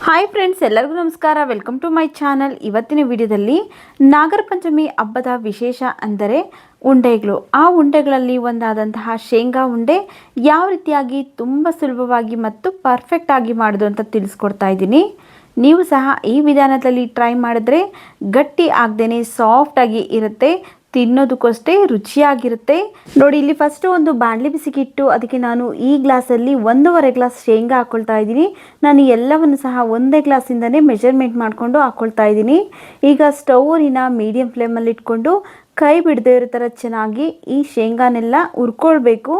Hi friends, ಎಲ್ಲರಿಗೂ ನಮಸ್ಕಾರ. Welcome to my channel. ಇವತ್ತಿನ ವಿಡಿಯೋದಲ್ಲಿ ನಾಗರ ಪಂಚಮಿ ಹಬ್ಬದ ವಿಶೇಷ ಅಂದರೆ ಉಂಡೆಗಳು. ಆ ಉಂಡೆಗಳಲ್ಲಿ ಒಂದಾದಂತಹ ಶೇಂಗಾ ಉಂಡೆ ಯಾವ ರೀತಿಯಾಗಿ ತುಂಬ ಸುಲಭವಾಗಿ ಮತ್ತು ಪರ್ಫೆಕ್ಟ್ ಆಗಿ ಮಾಡೋದು ಅಂತ ತಿಳಿಸ್ಕೊಡ್ತಾ ಇದ್ದೀನಿ. ನೀವು ಸಹ ಈ ವಿಧಾನದಲ್ಲಿ ಟ್ರೈ ಮಾಡಿದ್ರೆ ಗಟ್ಟಿ ಆಗದೇನೆ ಸಾಫ್ಟಾಗಿ ಇರುತ್ತೆ, ತಿನ್ನೋದಕ್ಕೂ ಅಷ್ಟೇ ರುಚಿಯಾಗಿರುತ್ತೆ. ನೋಡಿ, ಇಲ್ಲಿ ಫಸ್ಟ್ ಒಂದು ಬಾಣಲಿ ಬಿಸಿಗಿಟ್ಟು ಅದಕ್ಕೆ ನಾನು ಈ ಗ್ಲಾಸಲ್ಲಿ 1.5 ಗ್ಲಾಸ್ ಶೇಂಗಾ ಹಾಕ್ಕೊಳ್ತಾ ಇದ್ದೀನಿ. ನಾನು ಎಲ್ಲವನ್ನು ಸಹ ಒಂದೇ ಗ್ಲಾಸಿಂದನೇ ಮೆಜರ್ಮೆಂಟ್ ಮಾಡಿಕೊಂಡು ಹಾಕ್ಕೊಳ್ತಾ ಇದ್ದೀನಿ. ಈಗ ಸ್ಟೌವಿನ ಮೀಡಿಯಂ ಫ್ಲೇಮಲ್ಲಿ ಇಟ್ಕೊಂಡು ಕೈ ಬಿಡದೇ ಇರೋ ಥರ ಚೆನ್ನಾಗಿ ಈ ಶೇಂಗಾನೆಲ್ಲ ಹುರ್ಕೊಳ್ಬೇಕು.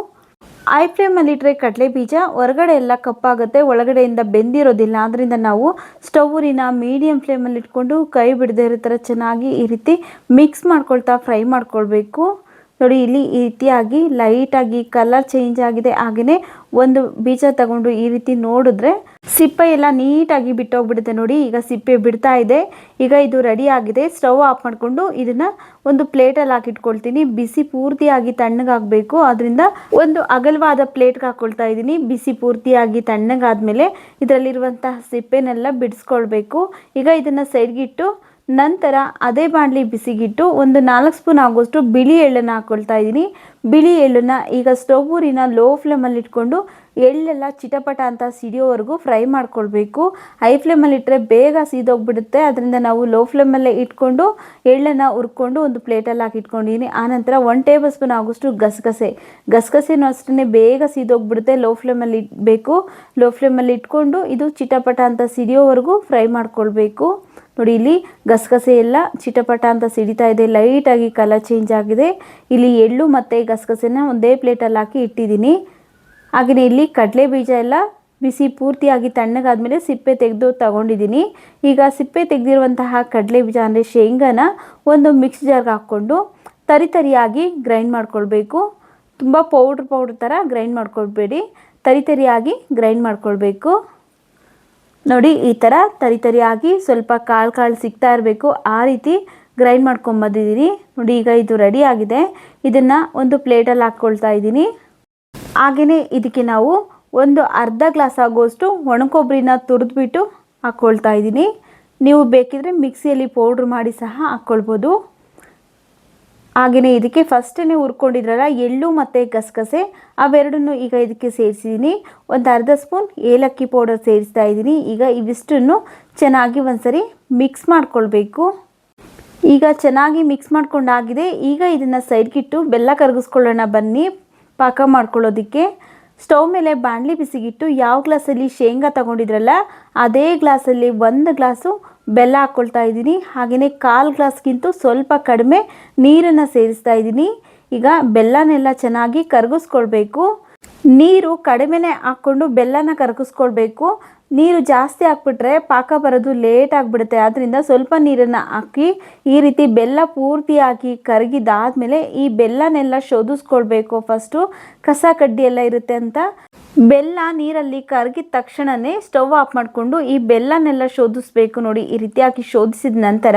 ಐ ಫ್ಲೇಮಲ್ಲಿ ಇಟ್ಟರೆ ಕಡಲೆ ಬೀಜ ಹೊರಗಡೆ ಎಲ್ಲ ಕಪ್ಪಾಗುತ್ತೆ, ಒಳಗಡೆಯಿಂದ ಬೆಂದಿರೋದಿಲ್ಲ. ಆದ್ದರಿಂದ ನಾವು ಸ್ಟೌವಿನ ಮೀಡಿಯಂ ಫ್ಲೇಮಲ್ಲಿ ಇಟ್ಕೊಂಡು ಕೈ ಬಿಡದೇ ಇರೋ ಥರ ಚೆನ್ನಾಗಿ ಈ ರೀತಿ ಮಿಕ್ಸ್ ಮಾಡ್ಕೊಳ್ತಾ ಫ್ರೈ ಮಾಡ್ಕೊಳ್ಬೇಕು. ನೋಡಿ, ಇಲ್ಲಿ ಈ ರೀತಿಯಾಗಿ ಲೈಟಾಗಿ ಕಲರ್ ಚೇಂಜ್ ಆಗಿದೆ. ಹಾಗೆಯೇ ಒಂದು ಬೀಜ ತಗೊಂಡು ಈ ರೀತಿ ನೋಡಿದ್ರೆ ಸಿಪ್ಪೆ ಎಲ್ಲ ನೀಟಾಗಿ ಬಿಟ್ಟೋಗ್ಬಿಡುತ್ತೆ. ನೋಡಿ, ಈಗ ಸಿಪ್ಪೆ ಬಿಡ್ತಾ ಇದೆ. ಈಗ ಇದು ರೆಡಿ ಆಗಿದೆ. ಸ್ಟವ್ ಆಫ್ ಮಾಡಿಕೊಂಡು ಇದನ್ನು ಒಂದು ಪ್ಲೇಟಲ್ಲಿ ಹಾಕಿಟ್ಕೊಳ್ತೀನಿ. ಬಿಸಿ ಪೂರ್ತಿಯಾಗಿ ತಣ್ಣಗಾಗಬೇಕು. ಅದರಿಂದ ಒಂದು ಅಗಲವಾದ ಪ್ಲೇಟ್ಗೆ ಹಾಕ್ಕೊಳ್ತಾ ಇದ್ದೀನಿ. ಬಿಸಿ ಪೂರ್ತಿಯಾಗಿ ತಣ್ಣಗಾದ್ಮೇಲೆ ಇದರಲ್ಲಿರುವಂತಹ ಸಿಪ್ಪೆನೆಲ್ಲ ಬಿಡಿಸ್ಕೊಳ್ಬೇಕು. ಈಗ ಇದನ್ನು ಸೈಡ್ಗಿಟ್ಟು ನಂತರ ಅದೇ ಬಾಣಲಿ ಬಿಸಿಗಿಟ್ಟು ಒಂದು 4 ಸ್ಪೂನ್ ಆಗೋಷ್ಟು ಬಿಳಿ ಎಳ್ಳನ್ನು ಹಾಕ್ಕೊಳ್ತಾ ಇದ್ದೀನಿ. ಬಿಳಿ ಎಳ್ಳನ್ನು ಈಗ ಸ್ಟೌವಿನ ಲೋ ಫ್ಲೇಮಲ್ಲಿ ಇಟ್ಕೊಂಡು ಎಳ್ಳೆಲ್ಲ ಚಿಟಪಟ ಅಂತ ಸಿಡಿಯೋವರೆಗೂ ಫ್ರೈ ಮಾಡ್ಕೊಳ್ಬೇಕು. ಹೈ ಫ್ಲೇಮಲ್ಲಿ ಇಟ್ಟರೆ ಬೇಗ ಸೀದೋಗ್ಬಿಡುತ್ತೆ. ಅದರಿಂದ ನಾವು ಲೋ ಫ್ಲೇಮಲ್ಲೇ ಇಟ್ಕೊಂಡು ಎಳ್ಳನ್ನು ಹುರ್ಕೊಂಡು ಒಂದು ಪ್ಲೇಟಲ್ಲಿ ಹಾಕಿ ಇಟ್ಕೊಂಡಿದ್ದೀನಿ. ಆನಂತರ 1 ಟೇಬಲ್ ಸ್ಪೂನ್ ಆಗೋಷ್ಟು ಗಸಗಸೆನೂ ಅಷ್ಟೇ ಬೇಗ ಸೀದೋಗ್ಬಿಡುತ್ತೆ. ಲೋ ಫ್ಲೇಮಲ್ಲಿ ಇಡಬೇಕು. ಲೋ ಫ್ಲೇಮಲ್ಲಿ ಇಟ್ಕೊಂಡು ಇದು ಚಿಟಪಟ ಅಂತ ಸಿಡಿಯೋವರೆಗೂ ಫ್ರೈ ಮಾಡ್ಕೊಳ್ಬೇಕು. ನೋಡಿ, ಇಲ್ಲಿ ಗಸಗಸೆ ಎಲ್ಲ ಚಿಟಪಟ ಅಂತ ಸಿಡಿತಾ ಇದೆ. ಲೈಟಾಗಿ ಕಲರ್ ಚೇಂಜ್ ಆಗಿದೆ. ಇಲ್ಲಿ ಎಳ್ಳು ಮತ್ತು ಗಸಗಸೆನ ಒಂದೇ ಪ್ಲೇಟಲ್ಲಿ ಹಾಕಿ ಇಟ್ಟಿದ್ದೀನಿ. ಹಾಗೆಯೇ ಇಲ್ಲಿ ಕಡಲೆ ಬೀಜ ಎಲ್ಲ ಬಿಸಿ ಪೂರ್ತಿಯಾಗಿ ತಣ್ಣಗಾದ್ಮೇಲೆ ಸಿಪ್ಪೆ ತೆಗೆದು ತಗೊಂಡಿದ್ದೀನಿ. ಈಗ ಸಿಪ್ಪೆ ತೆಗೆದಿರುವಂತಹ ಕಡಲೆ ಬೀಜ ಅಂದರೆ ಶೇಂಗಾನ ಒಂದು ಮಿಕ್ಸ್ ಜಾರ್ಗೆ ಹಾಕ್ಕೊಂಡು ತರಿಯಾಗಿ ಗ್ರೈಂಡ್ ಮಾಡ್ಕೊಳ್ಬೇಕು. ತುಂಬ ಪೌಡ್ರ್ ಥರ ಗ್ರೈಂಡ್ ಮಾಡ್ಕೊಳ್ಬೇಡಿ, ತರಿಯಾಗಿ ಗ್ರೈಂಡ್ ಮಾಡ್ಕೊಳ್ಬೇಕು. ನೋಡಿ, ಈ ಥರ ತರಿಯಾಗಿ ಸ್ವಲ್ಪ ಕಾಳು ಸಿಗ್ತಾ ಇರಬೇಕು. ಆ ರೀತಿ ಗ್ರೈಂಡ್ ಮಾಡ್ಕೊಂಬಂದಿದ್ದೀನಿ. ನೋಡಿ, ಈಗ ಇದು ರೆಡಿ ಆಗಿದೆ. ಇದನ್ನು ಒಂದು ಪ್ಲೇಟಲ್ಲಿ ಹಾಕ್ಕೊಳ್ತಾ ಇದ್ದೀನಿ. ಹಾಗೆಯೇ ಇದಕ್ಕೆ ನಾವು ಒಂದು ಅರ್ಧ ಗ್ಲಾಸ್ ಆಗುವಷ್ಟು ಒಣಕೊಬ್ಬರಿನ ತುರಿದ್ಬಿಟ್ಟು ಹಾಕ್ಕೊಳ್ತಾ ಇದ್ದೀನಿ. ನೀವು ಬೇಕಿದ್ರೆ ಮಿಕ್ಸಿಯಲ್ಲಿ ಪೌಡ್ರ್ ಮಾಡಿ ಸಹ ಹಾಕ್ಕೊಳ್ಬೋದು. ಹಾಗೆಯೇ ಇದಕ್ಕೆ ಫಸ್ಟೇ ಹುರ್ಕೊಂಡಿದ್ರಲ್ಲ ಎಳ್ಳು ಮತ್ತು ಗಸಗಸೆ, ಅವೆರಡನ್ನು ಈಗ ಇದಕ್ಕೆ ಸೇರಿಸಿದ್ದೀನಿ. ಒಂದು ಅರ್ಧ ಸ್ಪೂನ್ ಏಲಕ್ಕಿ ಪೌಡರ್ ಸೇರಿಸ್ತಾ ಇದ್ದೀನಿ. ಈಗ ಇವಿಷ್ಟನ್ನು ಚೆನ್ನಾಗಿ ಒಂದ್ಸರಿ ಮಿಕ್ಸ್ ಮಾಡ್ಕೊಳ್ಬೇಕು. ಈಗ ಚೆನ್ನಾಗಿ ಮಿಕ್ಸ್ ಮಾಡ್ಕೊಂಡಾಗಿದೆ. ಈಗ ಇದನ್ನು ಸೈಡ್ಗಿಟ್ಟು ಬೆಲ್ಲ ಕರಗಿಸ್ಕೊಳ್ಳೋಣ ಬನ್ನಿ ಪಾಕ ಮಾಡ್ಕೊಳ್ಳೋದಕ್ಕೆ. ಸ್ಟವ್ ಮೇಲೆ ಬಾಣಲಿ ಬಿಸಿಗಿಟ್ಟು ಯಾವ ಗ್ಲಾಸಲ್ಲಿ ಶೇಂಗಾ ತಗೊಂಡಿದ್ರಲ್ಲ ಅದೇ ಗ್ಲಾಸಲ್ಲಿ 1 ಗ್ಲಾಸು ಬೆಲ್ಲ ಹಾಕ್ಕೊಳ್ತಾ ಇದ್ದೀನಿ. ಹಾಗೆಯೇ 1/4 ಗ್ಲಾಸ್ಗಿಂತ ಸ್ವಲ್ಪ ಕಡಿಮೆ ನೀರನ್ನು ಸೇರಿಸ್ತಾ ಇದ್ದೀನಿ. ಈಗ ಬೆಲ್ಲನೆಲ್ಲ ಚೆನ್ನಾಗಿ ಕರಗಿಸ್ಕೊಳ್ಬೇಕು. ನೀರು ಕಡಿಮೆನೇ ಹಾಕ್ಕೊಂಡು ಬೆಲ್ಲನ ಕರಗಿಸ್ಕೊಳ್ಬೇಕು. ನೀರು ಜಾಸ್ತಿ ಹಾಕ್ಬಿಟ್ರೆ ಪಾಕ ಬರೋದು ಲೇಟ್ ಆಗಿಬಿಡುತ್ತೆ. ಆದ್ದರಿಂದ ಸ್ವಲ್ಪ ನೀರನ್ನು ಹಾಕಿ ಈ ರೀತಿ ಬೆಲ್ಲ ಪೂರ್ತಿಯಾಗಿ ಕರಗಿದಾದ್ಮೇಲೆ ಈ ಬೆಲ್ಲನೆಲ್ಲ ಶೋಧಿಸ್ಕೊಳ್ಬೇಕು. ಫಸ್ಟು ಕಸ ಕಡ್ಡಿ ಎಲ್ಲ ಇರುತ್ತೆ ಅಂತ ಬೆಲ್ಲ ನೀರಲ್ಲಿ ಕರಗಿದ ತಕ್ಷಣವೇ ಸ್ಟವ್ ಆಫ್ ಮಾಡಿಕೊಂಡು ಈ ಬೆಲ್ಲನೆಲ್ಲ ಶೋಧಿಸ್ಬೇಕು. ನೋಡಿ, ಈ ರೀತಿಯಾಗಿ ಶೋಧಿಸಿದ ನಂತರ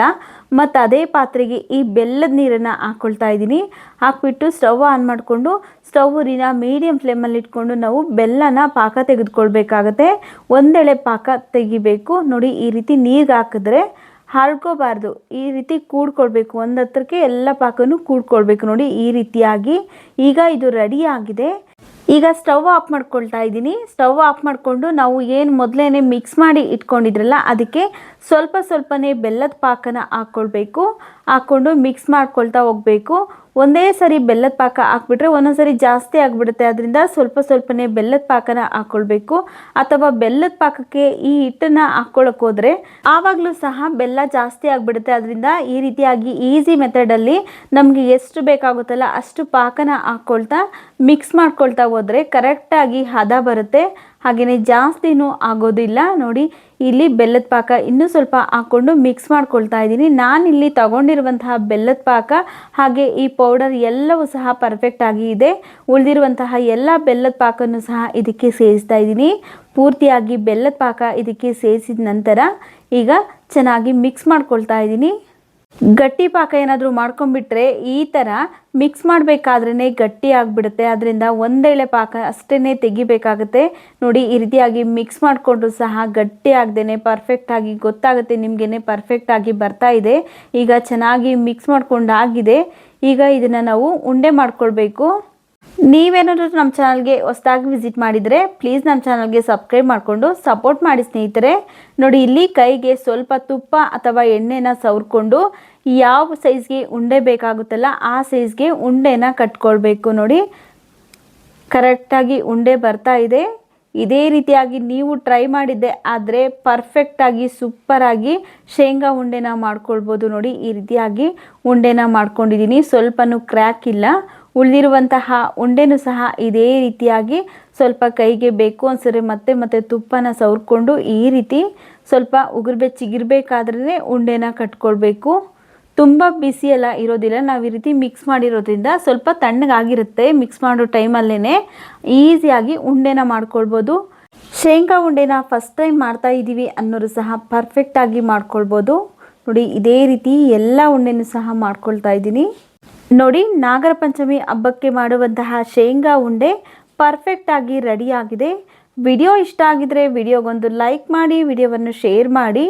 ಮತ್ತು ಅದೇ ಪಾತ್ರೆಗೆ ಈ ಬೆಲ್ಲದ ನೀರನ್ನು ಹಾಕ್ಕೊಳ್ತಾ ಇದ್ದೀನಿ. ಹಾಕ್ಬಿಟ್ಟು ಸ್ಟವ್ ಆನ್ ಮಾಡಿಕೊಂಡು ಸ್ಟವ್ವಿನ ಮೀಡಿಯಂ ಫ್ಲೇಮಲ್ಲಿ ಇಟ್ಕೊಂಡು ನಾವು ಬೆಲ್ಲನ ಪಾಕ ತೆಗೆದುಕೊಳ್ಬೇಕಾಗತ್ತೆ. ಒಂದೆಳೆ ಪಾಕ ತೆಗಿಬೇಕು. ನೋಡಿ, ಈ ರೀತಿ ನೀರಿಗೆ ಹಾಕಿದ್ರೆ ಹರಡ್ಕೋಬಾರ್ದು, ಈ ರೀತಿ ಕೂಡ್ಕೊಳ್ಬೇಕು. ಒಂದು ಹತ್ರಕ್ಕೆ ಎಲ್ಲ ಪಾಕನೂ ಕೂಡ್ಕೊಳ್ಬೇಕು. ನೋಡಿ, ಈ ರೀತಿಯಾಗಿ ಈಗ ಇದು ರೆಡಿ ಆಗಿದೆ. ಈಗ ಸ್ಟವ್ ಆಫ್ ಮಾಡ್ಕೊಳ್ತಾ ಇದ್ದೀನಿ. ಸ್ಟವ್ ಆಫ್ ಮಾಡಿಕೊಂಡು ನಾವು ಏನು ಮೊದಲೇ ಮಿಕ್ಸ್ ಮಾಡಿ ಇಟ್ಕೊಂಡಿದ್ರಲ್ಲ ಅದಕ್ಕೆ ಸ್ವಲ್ಪನೇ ಬೆಲ್ಲದ ಪಾಕನ ಹಾಕ್ಕೊಳ್ಬೇಕು. ಹಾಕ್ಕೊಂಡು ಮಿಕ್ಸ್ ಮಾಡ್ಕೊಳ್ತಾ ಹೋಗಬೇಕು. ಒಂದೇ ಸರಿ ಬೆಲ್ಲದ ಪಾಕ ಹಾಕ್ಬಿಟ್ರೆ ಒಂದೊಂದು ಸರಿ ಜಾಸ್ತಿ ಆಗಿಬಿಡುತ್ತೆ. ಅದರಿಂದ ಸ್ವಲ್ಪನೇ ಬೆಲ್ಲದ ಪಾಕನ ಹಾಕ್ಕೊಳ್ಬೇಕು. ಅಥವಾ ಬೆಲ್ಲದ ಪಾಕಕ್ಕೆ ಈ ಹಿಟ್ಟನ್ನು ಹಾಕ್ಕೊಳ್ಳೋಕೆ ಹೋದರೆ ಆವಾಗಲೂ ಸಹ ಬೆಲ್ಲ ಜಾಸ್ತಿ ಆಗಿಬಿಡುತ್ತೆ. ಅದರಿಂದ ಈ ರೀತಿಯಾಗಿ ಈಸಿ ಮೆಥಡಲ್ಲಿ ನಮಗೆ ಎಷ್ಟು ಬೇಕಾಗುತ್ತಲ್ಲ ಅಷ್ಟು ಪಾಕನ ಹಾಕ್ಕೊಳ್ತಾ ಮಿಕ್ಸ್ ಮಾಡ್ಕೊಳ್ತಾ ಹೋದರೆ ಕರೆಕ್ಟಾಗಿ ಹದ ಬರುತ್ತೆ. ಹಾಗೆಯೇ ಜಾಸ್ತಿನೂ ಆಗೋದಿಲ್ಲ. ನೋಡಿ, ಇಲ್ಲಿ ಬೆಲ್ಲದ ಪಾಕ ಇನ್ನೂ ಸ್ವಲ್ಪ ಹಾಕ್ಕೊಂಡು ಮಿಕ್ಸ್ ಮಾಡ್ಕೊಳ್ತಾ ಇದ್ದೀನಿ. ನಾನಿಲ್ಲಿ ತಗೊಂಡಿರುವಂತಹ ಬೆಲ್ಲದ ಪಾಕ ಹಾಗೆ ಈ ಪೌಡರ್ ಎಲ್ಲವೂ ಸಹ ಪರ್ಫೆಕ್ಟಾಗಿ ಇದೆ. ಉಳಿದಿರುವಂತಹ ಎಲ್ಲ ಬೆಲ್ಲದ ಪಾಕನ್ನು ಸಹ ಇದಕ್ಕೆ ಸೇರಿಸ್ತಾ ಇದ್ದೀನಿ. ಪೂರ್ತಿಯಾಗಿ ಬೆಲ್ಲದ ಪಾಕ ಇದಕ್ಕೆ ಸೇರಿಸಿದ ನಂತರ ಈಗ ಚೆನ್ನಾಗಿ ಮಿಕ್ಸ್ ಮಾಡ್ಕೊಳ್ತಾ ಇದ್ದೀನಿ. ಗಟ್ಟಿ ಪಾಕ ಏನಾದರೂ ಮಾಡ್ಕೊಂಡ್ಬಿಟ್ರೆ ಈ ಥರ ಮಿಕ್ಸ್ ಮಾಡಬೇಕಾದ್ರೇ ಗಟ್ಟಿ ಆಗಿಬಿಡುತ್ತೆ. ಅದರಿಂದ ಒಂದೇಳೆ ಪಾಕ ಅಷ್ಟೇ ತೆಗಿಬೇಕಾಗುತ್ತೆ. ನೋಡಿ ಈ ರೀತಿಯಾಗಿ ಮಿಕ್ಸ್ ಮಾಡಿಕೊಂಡ್ರು ಸಹ ಗಟ್ಟಿ ಆಗದೇನೆ ಪರ್ಫೆಕ್ಟಾಗಿ ಗೊತ್ತಾಗುತ್ತೆ ನಿಮಗೇನೆ ಪರ್ಫೆಕ್ಟಾಗಿ ಬರ್ತಾ ಇದೆ. ಈಗ ಚೆನ್ನಾಗಿ ಮಿಕ್ಸ್ ಮಾಡ್ಕೊಂಡಾಗಿದೆ. ಈಗ ಇದನ್ನು ನಾವು ಉಂಡೆ ಮಾಡ್ಕೊಳ್ಬೇಕು. ನೀವೇನಾದರೂ ನಮ್ಮ ಚಾನಲ್ಗೆ ಹೊಸದಾಗಿ ವಿಸಿಟ್ ಮಾಡಿದರೆ ಪ್ಲೀಸ್ ನಮ್ಮ ಚಾನಲ್ಗೆ ಸಬ್ಸ್ಕ್ರೈಬ್ ಮಾಡಿಕೊಂಡು ಸಪೋರ್ಟ್ ಮಾಡಿ ಸ್ನೇಹಿತರೆ. ನೋಡಿ ಇಲ್ಲಿ ಕೈಗೆ ಸ್ವಲ್ಪ ತುಪ್ಪ ಅಥವಾ ಎಣ್ಣೆನ ಸವರ್ಕೊಂಡು ಯಾವ ಸೈಜ್ಗೆ ಉಂಡೆ ಬೇಕಾಗುತ್ತಲ್ಲ ಆ ಸೈಜ್ಗೆ ಉಂಡೆನ ಕಟ್ಕೊಳ್ಬೇಕು. ನೋಡಿ ಕರೆಕ್ಟಾಗಿ ಉಂಡೆ ಬರ್ತಾ ಇದೆ. ಇದೇ ರೀತಿಯಾಗಿ ನೀವು ಟ್ರೈ ಮಾಡಿದ್ದೆ ಆದರೆ ಪರ್ಫೆಕ್ಟಾಗಿ ಸೂಪರಾಗಿ ಶೇಂಗಾ ಉಂಡೆನ ಮಾಡ್ಕೊಳ್ಬೋದು. ನೋಡಿ ಈ ರೀತಿಯಾಗಿ ಉಂಡೆನ ಮಾಡ್ಕೊಂಡಿದ್ದೀನಿ. ಸ್ವಲ್ಪನೂ ಕ್ರ್ಯಾಕ್ ಇಲ್ಲ. ಉಳಿದಿರುವಂತಹ ಉಂಡೆನೂ ಸಹ ಇದೇ ರೀತಿಯಾಗಿ ಸ್ವಲ್ಪ ಕೈಗೆ ಬೇಕು ಅನ್ಸಿದ್ರೆ ಮತ್ತೆ ಮತ್ತೆ ತುಪ್ಪನ ಸವರ್ಕೊಂಡು ಈ ರೀತಿ ಸ್ವಲ್ಪ ಚಿಗಿರ್ಬೇಕಾದ್ರೆ ಉಂಡೆನ ಕಟ್ಕೊಳ್ಬೇಕು. ತುಂಬ ಬಿಸಿಯೆಲ್ಲ ಇರೋದಿಲ್ಲ. ನಾವು ಈ ರೀತಿ ಮಿಕ್ಸ್ ಮಾಡಿರೋದ್ರಿಂದ ಸ್ವಲ್ಪ ತಣ್ಣಗಾಗಿರುತ್ತೆ. ಮಿಕ್ಸ್ ಮಾಡೋ ಟೈಮಲ್ಲೇ ಈಸಿಯಾಗಿ ಉಂಡೆನ ಮಾಡ್ಕೊಳ್ಬೋದು. ಶೇಂಗಾ ಉಂಡೆನ ಫಸ್ಟ್ ಟೈಮ್ ಮಾಡ್ತಾ ಇದ್ದೀವಿ ಅನ್ನೋರು ಸಹ ಪರ್ಫೆಕ್ಟಾಗಿ ಮಾಡ್ಕೊಳ್ಬೋದು. ನೋಡಿ ಇದೇ ರೀತಿ ಎಲ್ಲ ಉಂಡೆನೂ ಸಹ ಮಾಡ್ಕೊಳ್ತಾ ಇದ್ದೀನಿ. ನೋಡಿ ನಾಗರ ಪಂಚಮಿ ಹಬ್ಬಕ್ಕೆ ಮಾಡುವಂತಹ ಶೇಂಗಾ ಉಂಡೆ ಪರ್ಫೆಕ್ಟಾಗಿ ರೆಡಿ ಆಗಿದೆ. ವಿಡಿಯೋ ಇಷ್ಟ ಆಗಿದ್ರೆ ವಿಡಿಯೋಗೊಂದು ಲೈಕ್ ಮಾಡಿ, ವಿಡಿಯೋವನ್ನು ಶೇರ್ ಮಾಡಿ.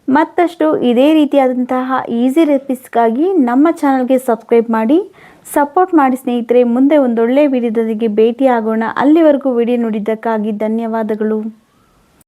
ಮತ್ತಷ್ಟು ಇದೇ ರೀತಿಯಾದಂತಹ ಈಸಿ ರೆಸಿಪೀಸ್ಗಾಗಿ ನಮ್ಮ ಚಾನಲ್ಗೆ ಸಬ್ಸ್ಕ್ರೈಬ್ ಮಾಡಿ ಸಪೋರ್ಟ್ ಮಾಡಿ ಸ್ನೇಹಿತರೆ. ಮುಂದೆ ಒಂದೊಳ್ಳೆ ವಿಡಿಯೋದೊಂದಿಗೆ ಭೇಟಿ ಆಗೋಣ. ಅಲ್ಲಿವರೆಗೂ ವಿಡಿಯೋ ನೋಡಿದ್ದಕ್ಕಾಗಿ ಧನ್ಯವಾದಗಳು.